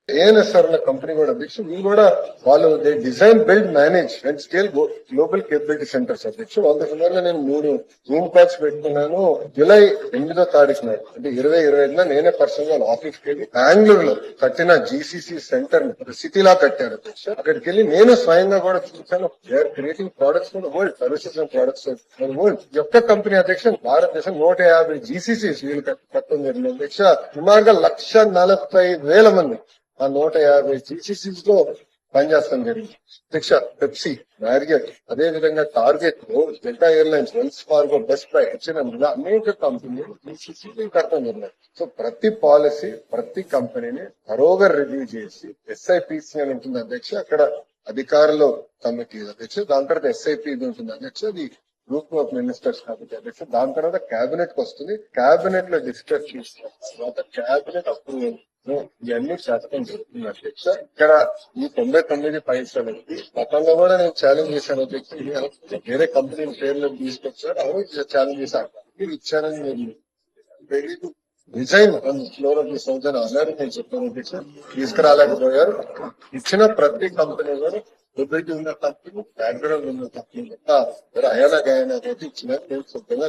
ANSR అన్న company కూడా అధ్యక్ష వీళ్ళు కూడా వాళ్ళు design build manage and scale global capability centres అధ్యక్ష వాళ్ళ సుమారుగా నేను 3 జూమ్ కాల్స్ పెట్టుకున్నాను. జూలై 8వ తారీఖున అంటే 2025 నేనే పర్సనల్ గా ఆఫీస్కి వెళ్ళి బెంగళూరు లో కట్టిన జీసీసీ సెంటర్ సిటీలా కట్టారు అధ్యక్ష. అక్కడికి వెళ్ళి నేను స్వయంగా కూడా చూసాను. Creating products world services and products world యొక్క కంపెనీ అధ్యక్ష భారతదేశం 150 జీసీసీ వీళ్ళు కట్టడం జరిగింది అధ్యక్ష. సుమారుగా 1,40,000 మంది ఆ 150 జీసీసీస్ లో పనిచేస్తాం జరిగింది అధ్యక్ష. పెప్సీ, మ్యారియట్, అదే విధంగా Target, Delta Airlines, Wells Fargo, Best Buy, అనేక కంపెనీలు జీసీసీ కట్టడం జరిగింది. సో ప్రతి పాలసీ ప్రతి కంపెనీని తరోగా రివ్యూ చేసి ఎస్ఐపిసి అని ఉంటుంది అధ్యక్ష. అక్కడ అధికారులు కమిటీ అధ్యక్ష. దాని తర్వాత ఎస్ఐపి ఉంటుంది అధ్యక్ష. అది గ్రూప్ ఆఫ్ మినిస్టర్స్ కమిటీ అధ్యక్ష. దాని తర్వాత కేబినెట్ కి వస్తుంది. కేబినెట్ లో డిస్కస్ చేసిన తర్వాత కేబినెట్ అప్రూవల్ ఇవన్నీ శాతకం జరుగుతుంది అధ్యక్ష. ఇక్కడ ఈ 99 పైసలకి గతంలో కూడా నేను ఛాలెంజ్ చేశాను అధ్యక్ష. వేరే కంపెనీ పేర్లు తీసుకొచ్చారు, అవును ఛాలెంజ్ చేశాను. మీరు ఇచ్చారని మీరు రిజైన్ ఫ్లోర్ ఆఫ్ ది సౌజన్ అన్నారు నేను చెప్పాను అధ్యక్ష. తీసుకురాలేకపోయారు. ఇచ్చిన ప్రతి కంపెనీ కూడా ఎబిలిటీ ఉన్న కంపెనీ, బ్యాక్గ్రౌండ్ ఉన్న కంపెనీ అయానా గాయనా ఇచ్చిన నేను చెప్పాను.